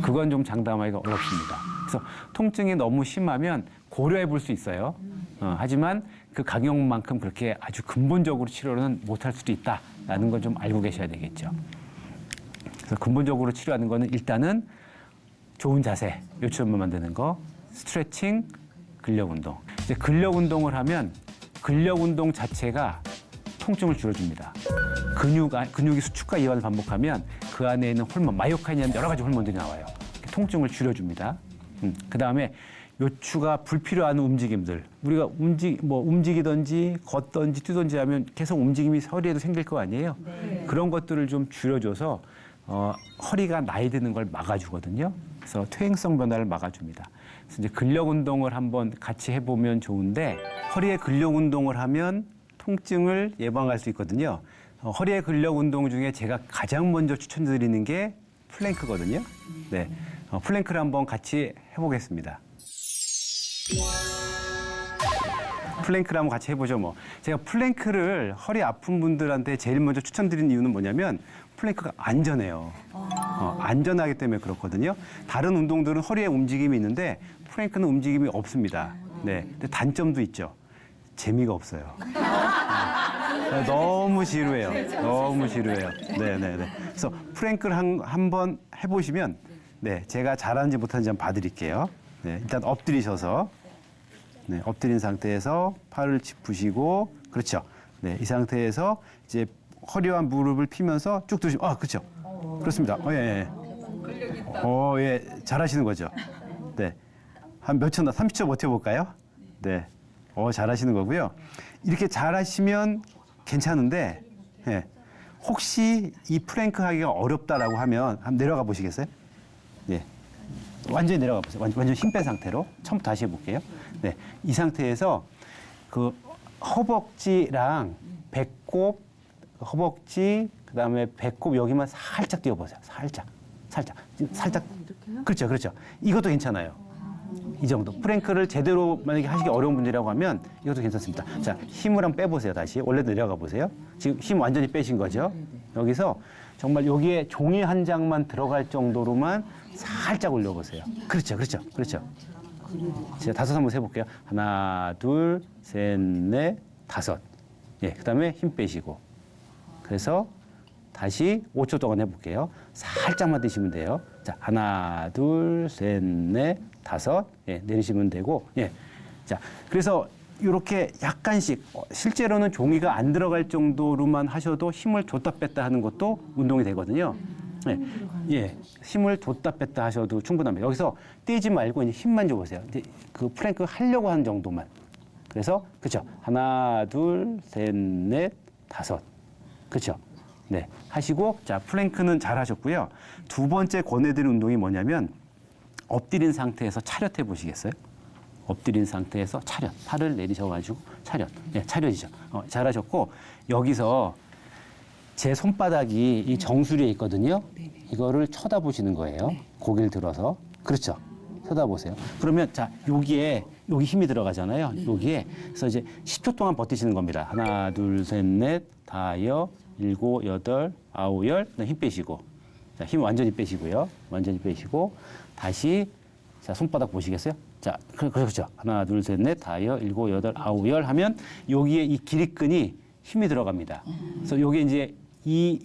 그건 좀 장담하기가 어렵습니다. 그래서 통증이 너무 심하면 고려해 볼 수 있어요. 하지만 그 가격만큼 그렇게 아주 근본적으로 치료는 못할 수도 있다라는 건 좀 알고 계셔야 되겠죠. 그래서 근본적으로 치료하는 거는 일단은 좋은 자세, 요추연만 만드는 거, 스트레칭, 근력 운동. 이제 근력 운동을 하면 근력 운동 자체가 통증을 줄여줍니다. 근육이 수축과 이완을 반복하면 그 안에 있는 호르몬, 마이오카인이라는 여러 가지 호르몬들이 나와요. 통증을 줄여줍니다. 그 다음에 요추가 불필요한 움직임들, 우리가 움직이든지 걷든지 뛰든지 하면 계속 움직임이 허리에도 생길 거 아니에요. 네. 그런 것들을 좀 줄여줘서 허리가 나이 드는 걸 막아주거든요. 그래서 퇴행성 변화를 막아줍니다. 그래서 이제 근력 운동을 한번 같이 해보면 좋은데 허리에 근력 운동을 하면 통증을 예방할 수 있거든요. 허리의 근력 운동 중에 제가 가장 먼저 추천드리는 게 플랭크거든요. 네, 플랭크를 한번 같이 해보겠습니다. 플랭크를 한번 같이 해보죠. 뭐 제가 플랭크를 허리 아픈 분들한테 제일 먼저 추천드리는 이유는 뭐냐면 플랭크가 안전해요. 안전하기 때문에 그렇거든요. 다른 운동들은 허리에 움직임이 있는데 플랭크는 움직임이 없습니다. 네, 근데 단점도 있죠. 재미가 없어요. 너무 지루해요. 너무 지루해요. 네네네. 그래서 플랭크를 한번 해보시면, 네, 제가 잘하는지 못하는지 한번 봐드릴게요. 네, 일단 엎드리셔서, 네, 엎드린 상태에서 팔을 짚으시고, 그렇죠. 네, 이 상태에서 이제 허리와 무릎을 피면서 쭉 드시면, 그렇죠. 그렇습니다. 예. 예, 잘하시는 거죠. 네, 한 몇 초, 30초 버텨볼까요? 네. 잘하시는 거고요. 이렇게 잘하시면 괜찮은데, 예, 혹시 이 플랭크 하기가 어렵다라고 하면 한번 내려가 보시겠어요? 예, 완전히 내려가 보세요. 완전 힘 뺀 상태로 처음부터 다시 해볼게요. 네, 이 상태에서 그 허벅지랑 배꼽, 허벅지, 그다음에 배꼽 여기만 살짝 띄워보세요. 살짝. 그렇죠. 이것도 괜찮아요. 이 정도. 플랭크를 제대로 만약에 하시기 어려운 분들이라고 하면 이것도 괜찮습니다. 자, 힘을 한번 빼보세요. 다시. 원래 내려가 보세요. 지금 힘 완전히 빼신 거죠? 여기서 정말 여기에 종이 한 장만 들어갈 정도로만 살짝 올려보세요. 그렇죠. 제가 5 한번 해볼게요. 하나, 둘, 셋, 넷, 5. 예, 그 다음에 힘 빼시고. 그래서 다시 5초 동안 해볼게요. 살짝만 드시면 돼요. 자, 하나, 둘, 셋, 넷, 5. 예, 내리시면 되고. 예. 자, 그래서 이렇게 약간씩 실제로는 종이가 안 들어갈 정도로만 하셔도 힘을 줬다 뺐다 하는 것도 운동이 되거든요. 예, 힘을 줬다 뺐다 하셔도 충분합니다. 여기서 떼지 말고 이제 힘만 줘보세요. 이제 그 플랭크 하려고 하는 정도만. 그래서 그렇죠. 하나, 둘, 셋, 넷, 5. 그렇죠. 네, 하시고 자, 플랭크는 잘 하셨고요. 두 번째 권해드리는 운동이 뭐냐면 엎드린 상태에서 차렷해 보시겠어요? 엎드린 상태에서 차렷. 팔을 내리셔가지고 차렷. 네, 차렷이죠. 잘하셨고 여기서 제 손바닥이 이 정수리에 있거든요. 이거를 쳐다보시는 거예요. 고개를 들어서. 그렇죠. 쳐다보세요. 그러면 자, 여기 힘이 들어가잖아요. 여기에. 그래서 이제 10초 동안 버티시는 겁니다. 하나, 둘, 셋, 넷, 5, 7, 8, 9, 10. 힘 빼시고. 자, 힘 완전히 빼시고요. 완전히 빼시고. 다시, 자, 손바닥 보시겠어요? 자, 그렇죠. 하나, 둘, 셋, 넷, 5, 7, 8, 9, 10 하면 여기에 이 기립근이 힘이 들어갑니다. 그래서 여기 이제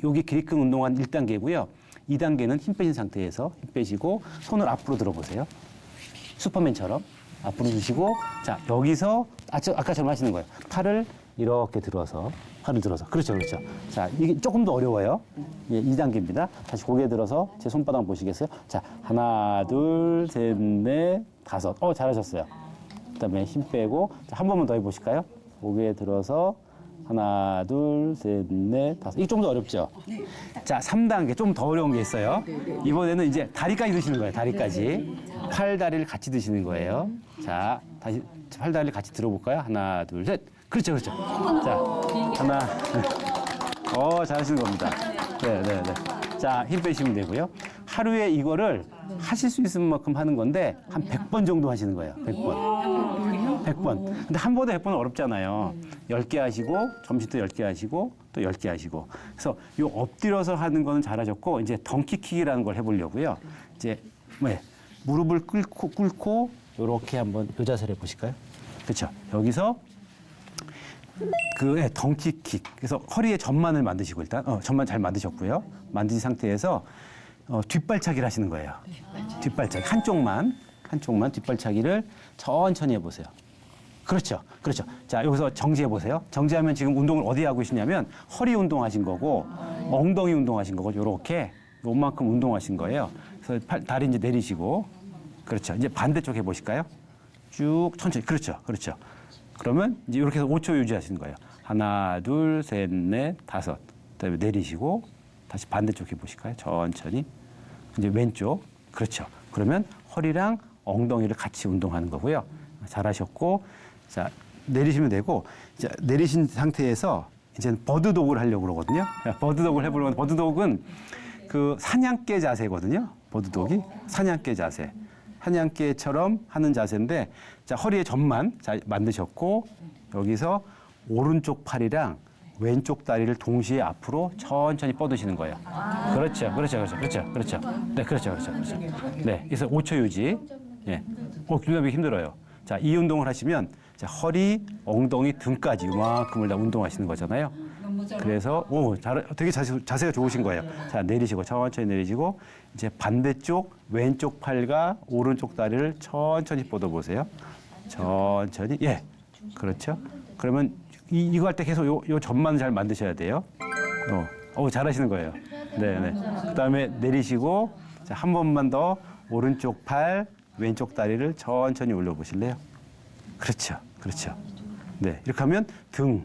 여기 기립근 운동한 1단계고요. 2단계는 힘 빼신 상태에서 힘 빼시고 손을 앞으로 들어보세요. 슈퍼맨처럼 앞으로 주시고 자, 여기서 아까처럼 하시는 거예요. 팔을 이렇게 들어서 그렇죠. 자, 이게 조금 더 어려워요. 예, 2단계입니다. 다시 고개 들어서 제 손바닥 보시겠어요? 자, 하나, 둘, 셋, 넷, 5. 잘하셨어요. 그다음에 힘 빼고 자, 한 번만 더 해보실까요? 고개 들어서 하나, 둘, 셋, 넷, 5. 이게 좀 더 어렵죠? 네. 자, 3단계 좀 더 어려운 게 있어요. 이번에는 이제 다리까지 드시는 거예요. 다리까지. 팔다리를 같이 드시는 거예요. 자, 다시 팔다리를 같이 들어볼까요? 하나, 둘, 셋. 그렇죠. 자, 하나. 잘하시는 겁니다. 네. 자, 힘 빼시면 되고요. 하루에 이거를 하실 수 있을 만큼 하는 건데 한 100번 정도 하시는 거예요. 100번. 근데 한 번에 100번은 어렵잖아요. 10개 하시고 점심도 10개 하시고 또 10개 하시고. 그래서 요 엎드려서 하는 거는 잘하셨고 이제 덩키킥이라는 걸 해보려고요. 이제 무릎을 꿇고 이렇게 한번 요 자세를 해보실까요? 그렇죠. 여기서 덩키킥. 그래서 허리에 전만을 만드시고 일단 전만 잘 만드셨고요. 만드신 상태에서 뒷발차기를 하시는 거예요. 뒷발차기 한쪽만 뒷발차기를 천천히 해보세요. 그렇죠. 그렇죠. 자, 여기서 정지해 보세요. 정지하면 지금 운동을 어디 하고 계시냐면 허리 운동하신 거고 엉덩이 운동하신 거고 요렇게 요만큼 운동하신 거예요. 그래서 다리 이제 내리시고 그렇죠. 이제 반대쪽 해 보실까요? 쭉 천천히. 그렇죠. 그렇죠. 그러면 이제 이렇게 해서 5초 유지하시는 거예요. 하나, 둘, 셋, 넷, 다섯. 그다음에 내리시고 다시 반대쪽 해 보실까요? 천천히. 이제 왼쪽. 그렇죠. 그러면 허리랑 엉덩이를 같이 운동하는 거고요. 잘하셨고, 자 내리시면 되고, 자 내리신 상태에서 이제 버드독을 하려고 그러거든요. 버드독을 해보려면 버드독은 그 사냥개 자세거든요. 버드독이 사냥개 자세. 사냥개처럼 하는 자세인데, 자 허리에 점만 자 만드셨고 여기서 오른쪽 팔이랑 왼쪽 다리를 동시에 앞으로 천천히 뻗으시는 거예요. 그렇죠, 그렇죠, 그렇죠, 그렇죠, 그렇죠. 네, 그렇죠, 그렇죠, 그렇죠. 네, 그래서 5초 유지. 예, 유지하기 힘들어요. 자, 이 운동을 하시면 자, 허리, 엉덩이, 등까지 이만큼을 다 운동하시는 거잖아요. 그래서 되게 자세가 좋으신 거예요. 자, 내리시고 천천히 내리시고 이제 반대쪽 왼쪽 팔과 오른쪽 다리를 천천히 뻗어 보세요. 천천히. 예, 그렇죠. 그러면 이거 할 때 계속 요 점만 잘 만드셔야 돼요. 잘하시는 거예요. 네, 네. 그다음에 내리시고 자, 한 번만 더 오른쪽 팔, 왼쪽 다리를 천천히 올려 보실래요? 그렇죠. 그렇죠. 네. 이렇게 하면 등,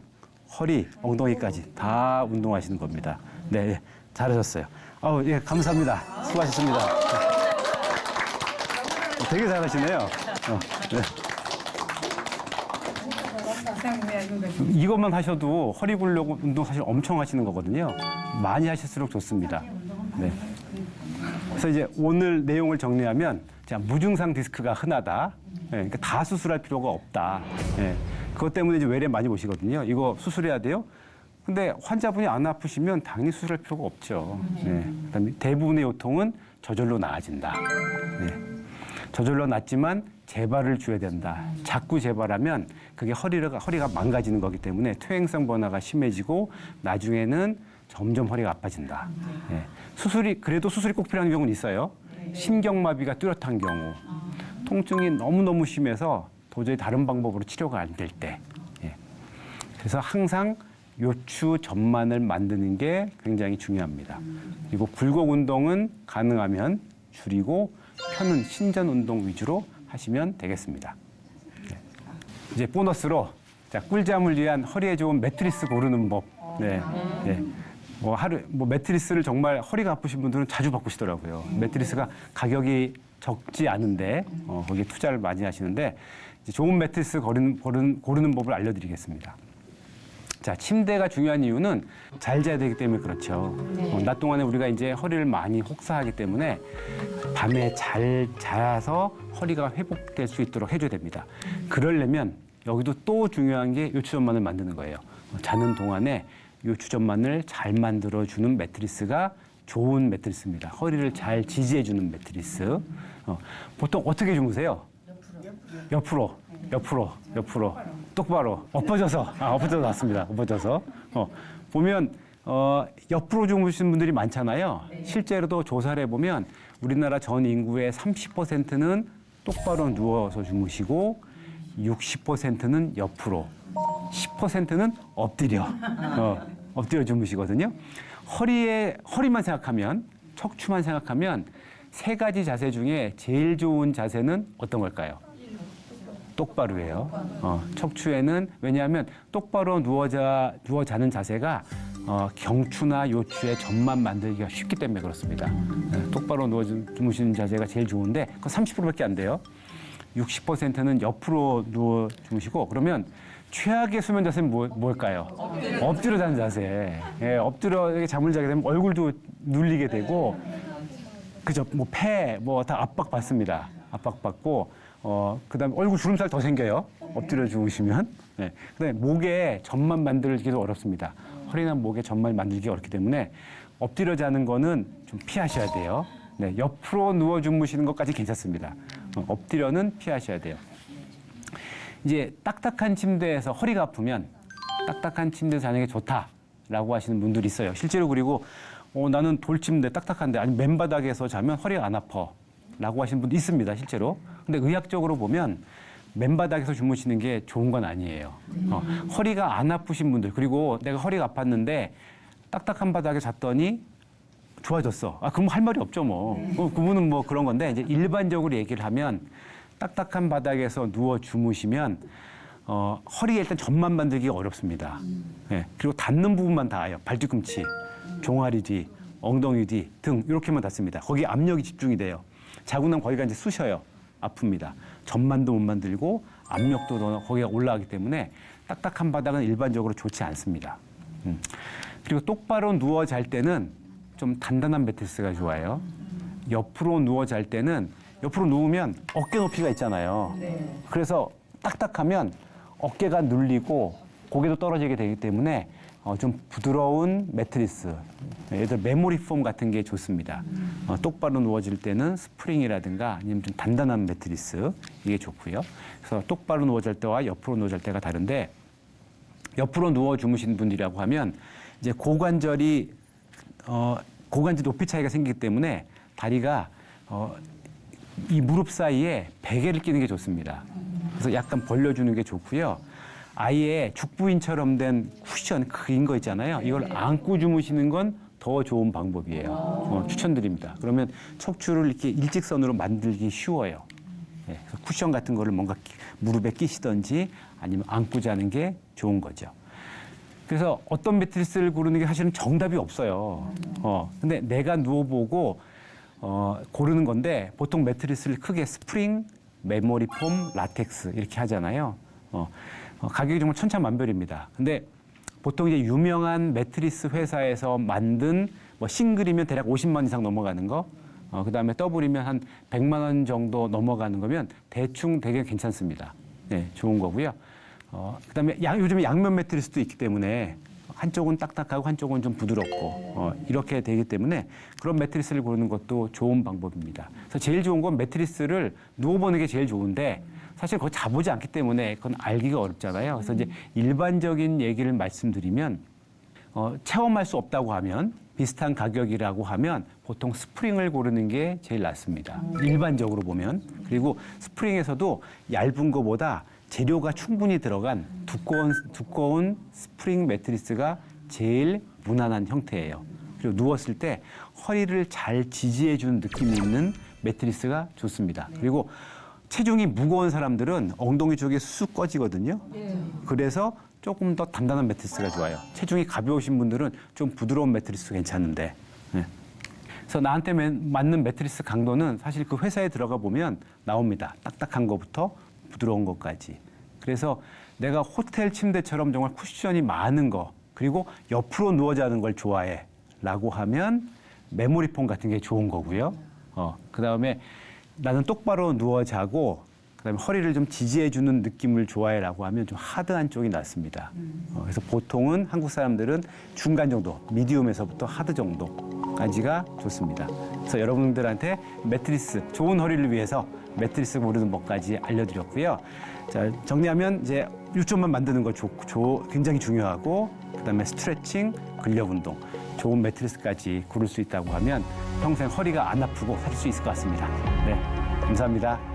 허리, 엉덩이까지 다 운동하시는 겁니다. 네, 네. 잘하셨어요. 예, 감사합니다. 수고하셨습니다. 되게 잘하시네요. 네. 이것만 하셔도 허리 굴려고 운동 사실 엄청 하시는 거거든요. 많이 하실수록 좋습니다. 네. 그래서 이제 오늘 내용을 정리하면 자, 무증상 디스크가 흔하다. 네, 그러니까 다 수술할 필요가 없다. 네. 그것 때문에 이제 외래 많이 오시거든요. 이거 수술해야 돼요? 근데 환자분이 안 아프시면 당연히 수술할 필요가 없죠. 네. 그다음에 대부분의 요통은 저절로 나아진다. 네. 저절로 낫지만 재발을 줘야 된다. 자꾸 재발하면 그게 허리가 망가지는 거기 때문에 퇴행성 변화가 심해지고 나중에는 점점 허리가 아파진다. 예. 그래도 수술이 꼭 필요한 경우는 있어요. 심경마비가 뚜렷한 경우, 통증이 너무너무 심해서 도저히 다른 방법으로 치료가 안 될 때. 예. 그래서 항상 요추 전만을 만드는 게 굉장히 중요합니다. 그리고 굴곡 운동은 가능하면 줄이고 펴는 신전 운동 위주로 하시면 되겠습니다. 네. 이제 보너스로 자, 꿀잠을 위한 허리에 좋은 매트리스 고르는 법. 네. 네. 매트리스를 정말 허리가 아프신 분들은 자주 바꾸시더라고요. 매트리스가 가격이 적지 않은데 거기에 투자를 많이 하시는데 이제 좋은 매트리스 고르는 법을 알려드리겠습니다. 자, 침대가 중요한 이유는 잘 자야 되기 때문에 그렇죠. 낮 동안에 우리가 이제 허리를 많이 혹사하기 때문에 밤에 잘 자서 허리가 회복될 수 있도록 해줘야 됩니다. 그러려면 여기도 또 중요한 게 요추전만을 만드는 거예요. 자는 동안에 요추전만을 잘 만들어주는 매트리스가 좋은 매트리스입니다. 허리를 잘 지지해주는 매트리스. 보통 어떻게 주무세요? 옆으로. 똑바로. 엎어져서 놨습니다. 엎어져서. 보면, 옆으로 주무시는 분들이 많잖아요. 실제로도 조사를 해보면 우리나라 전 인구의 30%는 똑바로 누워서 주무시고 60%는 옆으로, 10%는 엎드려 주무시거든요. 허리만 생각하면, 척추만 생각하면 세 가지 자세 중에 제일 좋은 자세는 어떤 걸까요? 똑바로예요. 척추에는 왜냐하면 똑바로 누워 자는 자세가 경추나 요추의 점만 만들기가 쉽기 때문에 그렇습니다. 똑바로 누워 주무시는 자세가 제일 좋은데 그건 30%밖에 안 돼요. 60%는 옆으로 누워 주무시고 그러면 최악의 수면 자세는 뭘까요? 엎드려 자는 자세. 예, 엎드려 이렇게 잠을 자게 되면 얼굴도 눌리게 되고 그죠? 폐 다 압박받습니다. 압박받고 그다음에 얼굴 주름살 더 생겨요. 엎드려 주무시면. 네. 그다음에 목에 점만 만들기도 어렵습니다. 허리나 목에 점만 만들기 어렵기 때문에 엎드려 자는 거는 좀 피하셔야 돼요. 네. 옆으로 누워 주무시는 것까지 괜찮습니다. 엎드려는 피하셔야 돼요. 이제 딱딱한 침대에서 허리가 아프면 딱딱한 침대에서 자는 게 좋다라고 하시는 분들이 있어요. 실제로 그리고 나는 돌침대 딱딱한데 아니 맨바닥에서 자면 허리가 안 아파 라고 하시는 분도 있습니다. 실제로. 근데 의학적으로 보면 맨바닥에서 주무시는 게 좋은 건 아니에요. 허리가 안 아프신 분들, 그리고 내가 허리가 아팠는데 딱딱한 바닥에 잤더니 좋아졌어. 그럼 할 말이 없죠, 뭐. 그분은 뭐 그런 건데, 이제 일반적으로 얘기를 하면 딱딱한 바닥에서 누워 주무시면 허리에 일단 점만 만들기가 어렵습니다. 예, 그리고 닿는 부분만 닿아요. 발뒤꿈치, 종아리 뒤, 엉덩이 뒤, 등 이렇게만 닿습니다. 거기 압력이 집중이 돼요. 자고 나면 거기가 이제 쑤셔요. 아픕니다. 점만도 못 만들고 압력도 더 거기가 올라가기 때문에 딱딱한 바닥은 일반적으로 좋지 않습니다. 그리고 똑바로 누워 잘 때는 좀 단단한 매트리스가 좋아요. 옆으로 누워 잘 때는 옆으로 누우면 어깨 높이가 있잖아요. 그래서 딱딱하면 어깨가 눌리고 고개도 떨어지게 되기 때문에 좀 부드러운 매트리스, 예를 들어 메모리 폼 같은 게 좋습니다. 똑바로 누워질 때는 스프링이라든가 아니면 좀 단단한 매트리스 이게 좋고요. 그래서 똑바로 누워 잘 때와 옆으로 누워 잘 때가 다른데 옆으로 누워 주무신 분들이라고 하면 이제 고관절 높이 차이가 생기기 때문에 다리가 이 무릎 사이에 베개를 끼는 게 좋습니다. 그래서 약간 벌려주는 게 좋고요. 아예 죽부인처럼 된 쿠션 긴 거 있잖아요. 이걸 안고 주무시는 건 더 좋은 방법이에요. 추천드립니다. 그러면 척추를 이렇게 일직선으로 만들기 쉬워요. 네, 그래서 쿠션 같은 거를 뭔가 무릎에 끼시든지 아니면 안고 자는 게 좋은 거죠. 그래서 어떤 매트리스를 고르는 게 사실은 정답이 없어요. 근데 내가 누워보고 고르는 건데 보통 매트리스를 크게 스프링, 메모리 폼, 라텍스 이렇게 하잖아요. 가격이 정말 천차만별입니다. 근데 보통 이제 유명한 매트리스 회사에서 만든 뭐 싱글이면 대략 50만 원 이상 넘어가는 거, 그다음에 더블이면 한 100만 원 정도 넘어가는 거면 대충 되게 괜찮습니다. 네, 좋은 거고요. 그다음에 요즘에 양면 매트리스도 있기 때문에 한쪽은 딱딱하고 한쪽은 좀 부드럽고 이렇게 되기 때문에 그런 매트리스를 고르는 것도 좋은 방법입니다. 그래서 제일 좋은 건 매트리스를 누워보는 게 제일 좋은데 사실 그거 자보지 않기 때문에 그건 알기가 어렵잖아요. 그래서 이제 일반적인 얘기를 말씀드리면 체험할 수 없다고 하면 비슷한 가격이라고 하면 보통 스프링을 고르는 게 제일 낫습니다. 일반적으로 보면. 그리고 스프링에서도 얇은 거보다 재료가 충분히 들어간 두꺼운 스프링 매트리스가 제일 무난한 형태예요. 그리고 누웠을 때 허리를 잘 지지해주는 느낌이 있는 매트리스가 좋습니다. 그리고 체중이 무거운 사람들은 엉덩이 쪽에 쑥 꺼지거든요. 그래서 조금 더 단단한 매트리스가 좋아요. 체중이 가벼우신 분들은 좀 부드러운 매트리스 괜찮은데. 그래서 나한테 맞는 매트리스 강도는 사실 그 회사에 들어가 보면 나옵니다. 딱딱한 것부터 부드러운 것까지. 그래서 내가 호텔 침대처럼 정말 쿠션이 많은 거, 그리고 옆으로 누워 자는 걸 좋아해 라고 하면 메모리 폼 같은 게 좋은 거고요. 그다음에 나는 똑바로 누워 자고 그다음에 허리를 좀 지지해주는 느낌을 좋아해라고 하면 좀 하드한 쪽이 낫습니다. 그래서 보통은 한국 사람들은 중간 정도, 미디움에서부터 하드 정도까지가 좋습니다. 그래서 여러분들한테 매트리스, 좋은 허리를 위해서 매트리스 고르는 법까지 알려드렸고요. 자, 정리하면 이제 요점만 만드는 거 굉장히 중요하고 그다음에 스트레칭, 근력 운동, 좋은 매트리스까지 고를 수 있다고 하면 평생 허리가 안 아프고 살 수 있을 것 같습니다. 네, 감사합니다.